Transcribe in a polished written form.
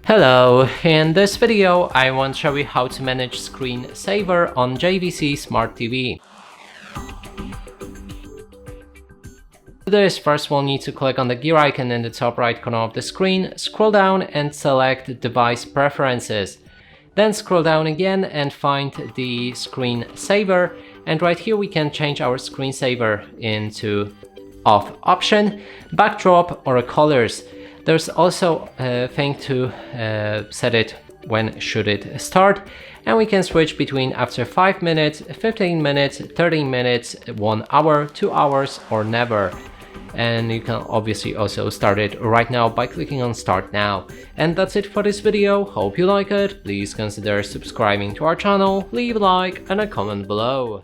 Hello, in this video I want to show you how to manage screen saver on JVC Smart TV. To this, first we'll need to click on the gear icon in the top right corner of the screen, scroll down and select Device Preferences. Then scroll down again and find the screen saver, and right here we can change our screen saver into off option, backdrop or colors. There's also a thing to set it when should it start, and we can switch between after 5 minutes, 15 minutes, 13 minutes, 1 hour, 2 hours or never. And you can obviously also start it right now by clicking on Start Now. And that's it for this video. Hope you like it. Please consider subscribing to our channel, leave a like and a comment below.